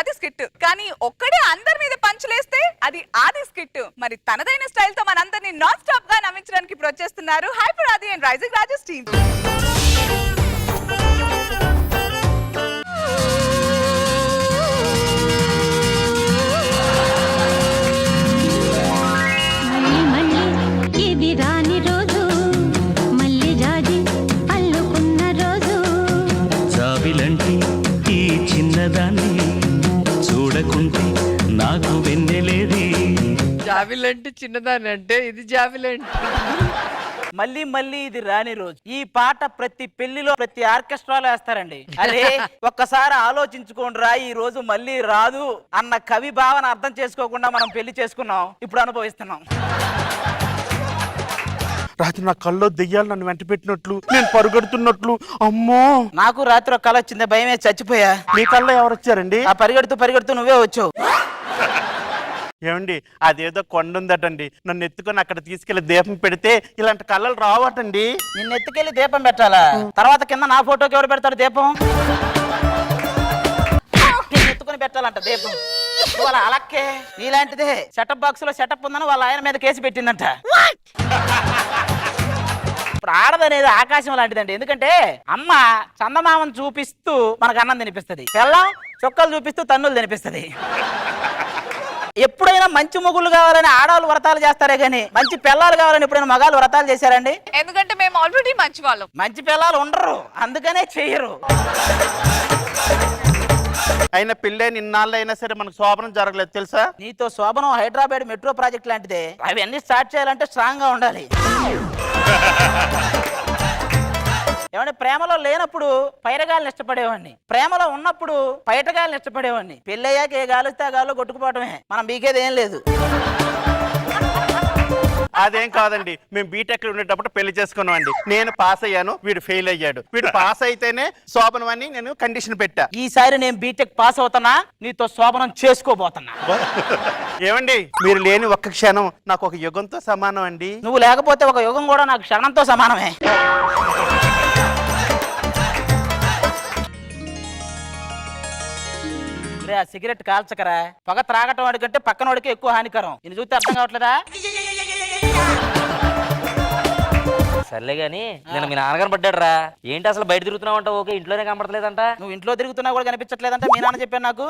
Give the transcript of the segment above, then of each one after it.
అది స్కిట్. కానీ ఒక్కడే అందరి మీద పంచులేస్తే అది ఆది స్కిట్. మరి తనదైన స్టైల్ తో మనందరినీ నాన్ స్టాప్ గా నవ్వించడానికి ఇప్పుడు వచ్చేస్తున్నారు హైపర్ ఆది అండ్ రైజింగ్ రాజెస్ టీమ్. చూడకుంటే నాకు వెన్నెలేది. జాబిలంటే చిన్నదాని అంటే ఇది జాబిలంటే. మళ్ళీ మళ్ళీ ఇది రాని రోజు. ఈ పాట ప్రతి పెళ్లిలో ప్రతి ఆర్కెస్ట్రాలో వేస్తారండి. అరే ఒక్కసారి ఆలోచించుకోండి రా, ఈ రోజు మళ్ళీ రాదు అన్న కవి భావన అర్థం చేసుకోకుండా మనం పెళ్లి చేసుకున్నాం, ఇప్పుడు అనుభవిస్తున్నాం. రాత్రి నా కల్లో దెయ్యాలు నన్ను వెంట పెట్టినట్లు, నేను పరుగెడుతున్నట్లు. అమ్మో, నాకు రాత్రి ఒక కళ వచ్చింది, భయమే చచ్చిపోయా. మీ కల్లో ఎవరు వచ్చారండి? ఆ పరిగెడుతూ పరిగెడుతూ నువ్వే వచ్చావు. ఏమండి, అదేదో కొండ ఉందటండి, నన్ను ఎత్తుకొని అక్కడ తీసుకెళ్లి దీపం పెడితే ఇలాంటి కళ్ళలు రావటండి. నిన్ను ఎత్తుకెళ్లి దీపం పెట్టాలా? తర్వాత కింద నా ఫోటోకి ఎవరు పెడతాడు దీపం? ఎత్తుకొని పెట్టాలంట దీపం. వాళ్ళ అలక్కే నీలాంటిదే సెటప్ బాక్స్ లో సెటప్ ఉందని వాళ్ళ ఆయన మీద కేసు పెట్టిందంట. ఇప్పుడు ఆడదనేది ఆకాశం లాంటిదండి. ఎందుకంటే అమ్మ చందమామను చూపిస్తూ మనకు అన్నం తినిపిస్తుంది, పిల్లం చొక్కలు చూపిస్తూ తన్నులు తినిపిస్తుంది. ఎప్పుడైనా మంచి మొగుళ్ళు కావాలని ఆడవాళ్ళు వ్రతాలు చేస్తారే గానీ మంచి పిల్లలు కావాలని ఎప్పుడైనా మగాళ్ళు వ్రతాలు చేశారండి? ఎందుకంటే మేము ఆల్రెడీ మంచి వాళ్ళం. మంచి పిల్లలు ఉండరు, అందుకనే చెయ్యరు. అయినా పెళ్ళైన ఇన్నాళ్ళు అయినా సరే మనకు శోభనం జరగలేదు తెలుసా? నీతో శోభనం హైదరాబాద్ మెట్రో ప్రాజెక్ట్ లాంటిదే. అవన్నీ స్టార్ట్ చేయాలంటే స్ట్రాంగ్ గా ఉండాలి. ఏమంటే ప్రేమలో లేనప్పుడు పైరగాలను ఇష్టపడేవాడిని, ప్రేమలో ఉన్నప్పుడు పైటగాలను ఇష్టపడేవాడిని. పెళ్ళయ్యాక ఏ గాలిస్తే ఆ గాల్లో కొట్టుకుపోవటమే, మనం బీకేది ఏం లేదు. అదేం కాదండి, మేము బీటెక్ ఉండేటప్పుడు పెళ్లి చేసుకున్నామండి. నేను పాస్ అయ్యాను, వీడు ఫెయిల్ అయ్యాడు. వీడు పాస్ అయితేనే శోభనం అని నేను కండిషన్ పెట్టా. ఈసారి నేను బీటెక్ పాస్ అవుతున్నా, నీతో శోభనం చేసుకోబోతున్నా. ఏమండి, మీరు లేని ఒక్క క్షణం నాకు ఒక యుగంతో సమానం అండి. నువ్వు లేకపోతే ఒక యుగం కూడా నాకు క్షణంతో సమానమే. ఆ సిగరెట్ కాల్చకరా, పొగ త్రాగటం వాడికంటే పక్కన వాడికి ఎక్కువ హానికరం. ఇది చూస్తే అర్థం కావట్లేదా? సర్లే గాని నేను మీ నాన్నగారు పడ్డాడు రా. ఏంటి అసలు బయట తిరుగుతున్నావు అంట? ఓకే, ఇంట్లోనే కనపడలేదంట. నువ్వు ఇంట్లో తిరుగుతున్నా కూడా కనిపించట్లేదంట, మీ నాన్న చెప్పాను నాకు.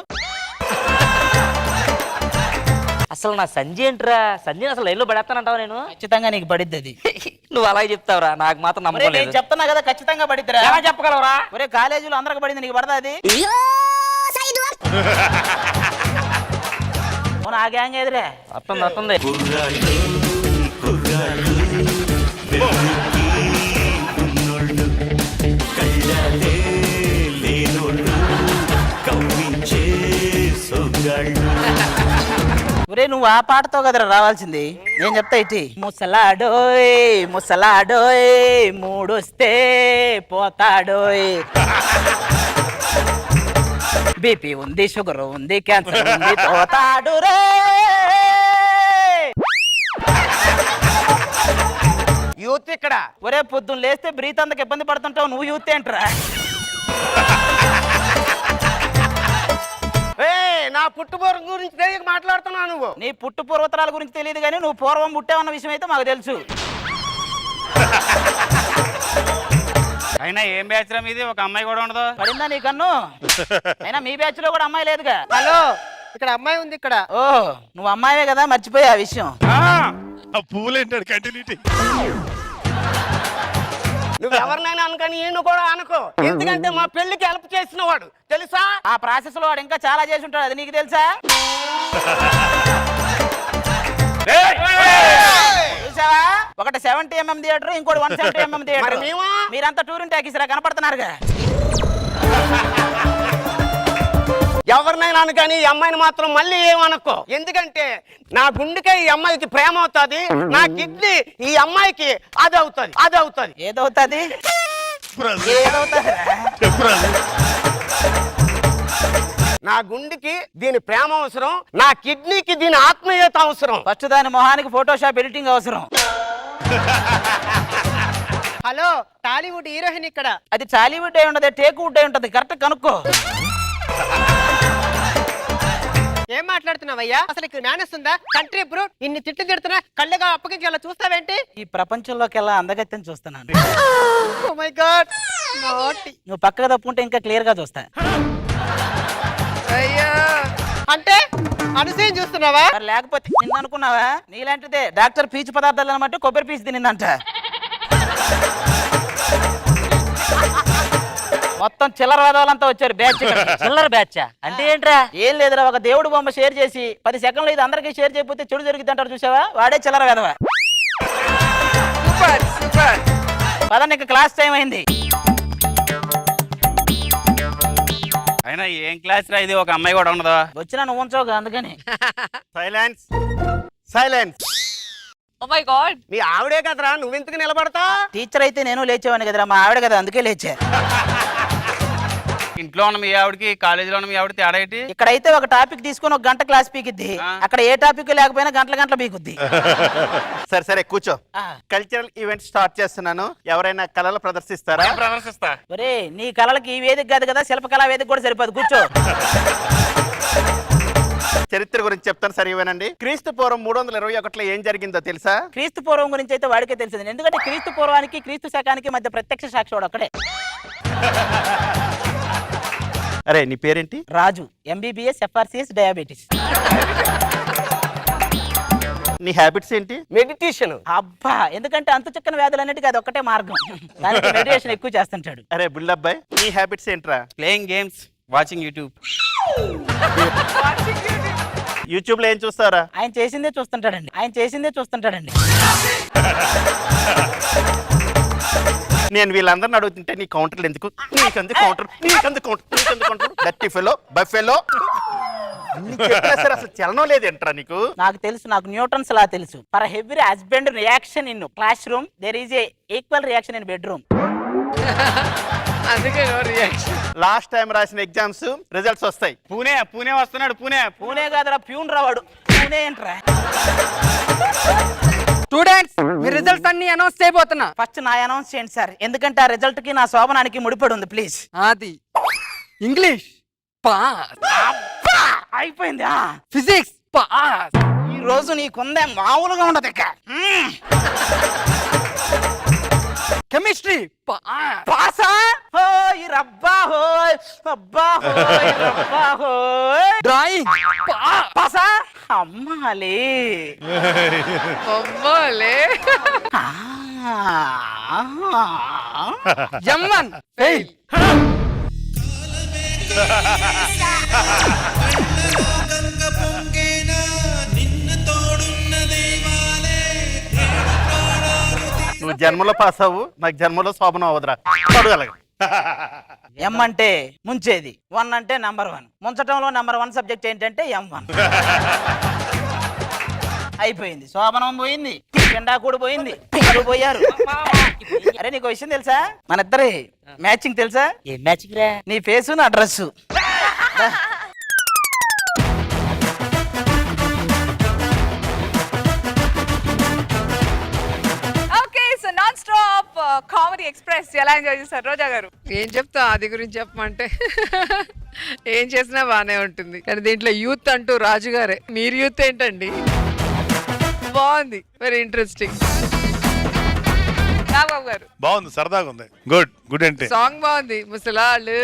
అసలు నా సంజయ్ ఏంట్రా? సంజయ్ అసలు లైన్లో పడేస్తానంటావా? నేను ఖచ్చితంగా నీకు పడిద్ది అది. నువ్వు అలాగే చెప్తావురా, నాకు మాత్రం నమ్మకం లేదు. నేను చెప్తున్నా కదా ఖచ్చితంగా పడిద్దిరా. ఎలా చెప్పగలవురా? ఒరే కాలేజీలో అందరికి పడింది, నీకు పడదా అది? ఆ గ్యాంగ్ ఎదురే వస్తుంది వస్తుంది. ఒరే నువ్వు ఆ పాటతో కదరా రావాల్సింది, నేను చెప్తా ఇటీ. ముసలాడోయ్ ముసలాడోయ్ మూడొస్తే పోతాడోయ్, బీపీ ఉంది షుగర్ ఉంది క్యాన్సర్ ఉంది పోతాడు రే. యూత్ ఇక్కడ. ఒరే పొద్దున్న లేస్తే బ్రీత్ అంతకు ఇబ్బంది పడుతుంటావు, నువ్వు యూత్ ఏంట్రా? నా పుట్టుపూర్వం గురించి తెలియక మాట్లాడుతున్నావు నువ్వు. నీ పుట్టు పూర్వతరాల గురించి తెలియదు కానీ నువ్వు పూర్వం పుట్టావన్న విషయం అయితే మాకు తెలుసు. అయినా ఏం బ్యాచ్ రా మీది? ఒక అమ్మాయి కూడా ఉండదు. పడిందా నీ కన్ను? అయినా మీ బ్యాచ్ లో కూడా అమ్మాయి లేదుగా. హలో, ఇక్కడ అమ్మాయి ఉంది ఇక్కడ. ఓ నువ్వు అమ్మాయివే కదా, మర్చిపోయా ఆ విషయం. పూలేంటాడు కంటిన్యూటీ. నువ్వు ఎవరినైనా అనుకని ఈయన కూడా అనుకో, ఎందుకంటే మా పెళ్లికి హెల్ప్ చేసిన వాడు తెలుసా? ఆ ప్రాసెస్ లో వాడు ఇంకా చాలా చేసి ఉంటాడు, అది నీకు తెలుసా? చూసావా, ఒకటి 70mm థియేటర్, ఇంకోటి 170mm థియేటర్. మీరంతా టూరింగ్ ట్యాకీస్ రా, కనపడుతున్నారుగా. ఎవరినైనా అనుకని ఈ అమ్మాయిని మాత్రం మళ్ళీ ఏమనుకో, ఎందుకంటే నా గుండెకే ఈ అమ్మాయికి ప్రేమ అవుతుంది, నా కిడ్నీ ఈ అమ్మాయికి అది అవుతుంది. అది అవుతుంది. ఏదవుతుంది? నా గుండెకి దీని ప్రేమ అవసరం, నా కిడ్నీకి దీని ఆత్మీయత అవసరం. ఫస్ట్ దాని మొహానికి ఫోటోషాప్ ఎడిటింగ్ అవసరం. హలో, టాలీవుడ్ హీరోయిన్ ఇక్కడ. అది టాలీవుడ్ అయి ఉండదు, టేక్ వుడ్ అయి ఉంటది, కరెక్ట్ కనుక్కో. ఏం మాట్లాడుతున్నావయ్యా? అసలు ఇక్కడ మేనేజ్ ఉందా? కంట్రీ బ్రూట్ ఇన్ని తిట్లు తిడుతున్నా కళ్ళగా అప్పగించి అలా చూస్తావేంటి? ఈ ప్రపంచంలోకెల్లా అందగత్యం చూస్తున్నాను. ఓ మై గాడ్, నాటి. నువ్వు పక్కగా తప్పుకుంటే ఇంకా క్లియర్ గా చూస్తా. అయ్యో అంటే అనుసూయం చూస్తున్నావా? మరి లేకపోతే నిన్ను అనుకున్నావా? నీలాంటిదే డాక్టర్ పీచు పదార్థాలు అనమాట కొబ్బరి పీచు తినిందంట. మొత్తం చిల్లర వేదవాళ్ళంతా వచ్చారు బ్యాచ్. చిల్లర బ్యాచ్ అంటే ఏంట్రా? ఏం లేదురా, ఒక దేవుడు బొమ్మ షేర్ చేసి 10 సెకండ్లు ఇది అందరికీ షేర్ చేయకపోతే చెడు జరిగింది అంటారు చూసావా, వాడే చిల్లర వేదవా. Super super. పదండి, ఇంకా క్లాస్ టైం అయింది. అయినా ఏం క్లాస్ రా ఇది, ఒక అమ్మాయి కూడా ఉండదు. వచ్చినా నువ్వు ఉంచోగా అందుకని. Silence silence. Oh my god. మీ ఆవిడే కదరా, నువ్వెందుకు నిలబడతా? టీచర్ అయితే నేను లేచేవాడిని కదరా, మా ఆవిడ కదా అందుకే లేచా. ఇంట్లో ఉన్న మీ ఆవిడకి కాలేజీలో ఉన్న మీ ఆవిడ తేడా ఏంటి? ఇక్కడైతే ఒక టాపిక్ తీసుకొని ఒక గంట క్లాస్ పీకిద్ది, అక్కడ ఏ టాపిక్ లేకపోయినా గంటల పీకుద్ది. సరే సరే కూర్చో. ఆ. కల్చరల్ ఈవెంట్ స్టార్ట్ చేస్తున్నాను. ఎవరైనా కళలు ప్రదర్శిస్తారా? ప్రదర్శిస్తా. ఒరే నీ కళలకి ఈ వేదిక కాదు కదా, శిల్పకళా వేదిక కూడా సరిపోదు, కూర్చో. చరిత్ర గురించి చెప్తాను, సరే ఇవ్వనండి. క్రీస్తు పూర్వం 321లో ఏం జరిగిందో తెలుసా? క్రీస్తు పూర్వం గురించి అయితే వాడికే తెలిసింది, ఎందుకంటే క్రీస్తు పూర్వానికి క్రీస్తు శకానికి మధ్య ప్రత్యక్ష సాక్షి వాడు అక్కడే. అరే నీ పేరేంటి? రాజు, MBBS FRCS డయాబెటీస్. నీ హ్యాబిట్స్ ఏంటి? మెడిటేషన్. అబ్బా, ఎందుకంటే అంతు చిక్కని వ్యాధులన్నిటికీ అది ఒక్కటే మార్గం, దానికి మెడిటేషన్ ఎక్కువ చేస్తుంటాడు. అరే బుల్లబ్బాయ్, నీ హ్యాబిట్స్ ఏంట్రా? Playing games, watching YouTube. YouTube లో ఏం చూస్తారా? ఆయన చేసిందే చూస్తుంటాడండి. నేను వీళ్ళందరిని అడుగుతుంటే నీ కౌంటర్లు ఎందుకు? నీకందు కౌంటర్ దట్టి ఫెలో బఫెలో అసలు చలనం లేదేంట్రా నీకు? నాకు తెలుసు, నాకు న్యూటన్స్ లా తెలుసు. For every husband reaction in classroom there is a equal reaction in bedroom. అందుకే రియాక్షన్. లాస్ట్ టైం రాసిన ఎగ్జామ్స్ రిజల్ట్స్ వస్తాయి. పూణే వస్తున్నాడు. పూణే కాదురా, ప్యూన్ రావాడు. పూణే ఏంట్రా? స్టూడెంట్స్, మీ రిజల్ట్స్ అన్ని అనౌన్స్ చేయబోతున్నా. ఫస్ట్ నా అనౌన్స్ చేయండి సార్, ఎందుకంటే ఆ రిజల్ట్ కి నా శోభనానికి ముడిపడి ఉంది, ప్లీజ్. అది ఇంగ్లీష్ పాస్, అయిపోయింది. Physics pass. ఈ రోజు నీకుందే మామూలుగా ఉండదు ఇక. Chemistry pass. పాసా? హోయ్ రబ్బా హోయ్, అబ్బా హోయ్, రబ్బా హోయ్. Drawing pass. పాసా? అమ్మాలే. అమ్మోలే. M1 fail. నువ్వు జన్మలో పాస్ అవ్వు, నాకు జన్మలో శోభనం అవ్వదురా. చదువుగలగా. M అంటే ముంచేది, 1 అంటే నంబర్ 1. ముంచటంలో నంబర్ 1 సబ్జెక్ట్ ఏంటంటే M1. అయిపోయింది, శోభనం పోయింది, పిండా కూడా పోయింది, పిల్లలు పోయారు. అరే నీకు విషయం తెలుసా? మన ఇద్దరి మ్యాచింగ్ తెలుసా? ఏం మ్యాచింగ్ రా? నీ ఫేసు నా dress. Okay, so non stop comedy express ఎలా ఎంజాయ్ చేశారు రోజా గారు? ఏం చెప్తా అది గురించి చెప్పమంటే ఏం చేసినా బానే ఉంటుంది, కానీ దీంట్లో యూత్ అంటూ రాజుగారే. మీరు యూత్ ఏంటండి? బాగుంది, వెరీ ఇంట్రెస్టింగ్. నాగబాబు గారు? బాగుంది, సరదాగా ఉంది. గుడ్ అంటే సాంగ్ బాగుంది, ముసలాళ్ళు.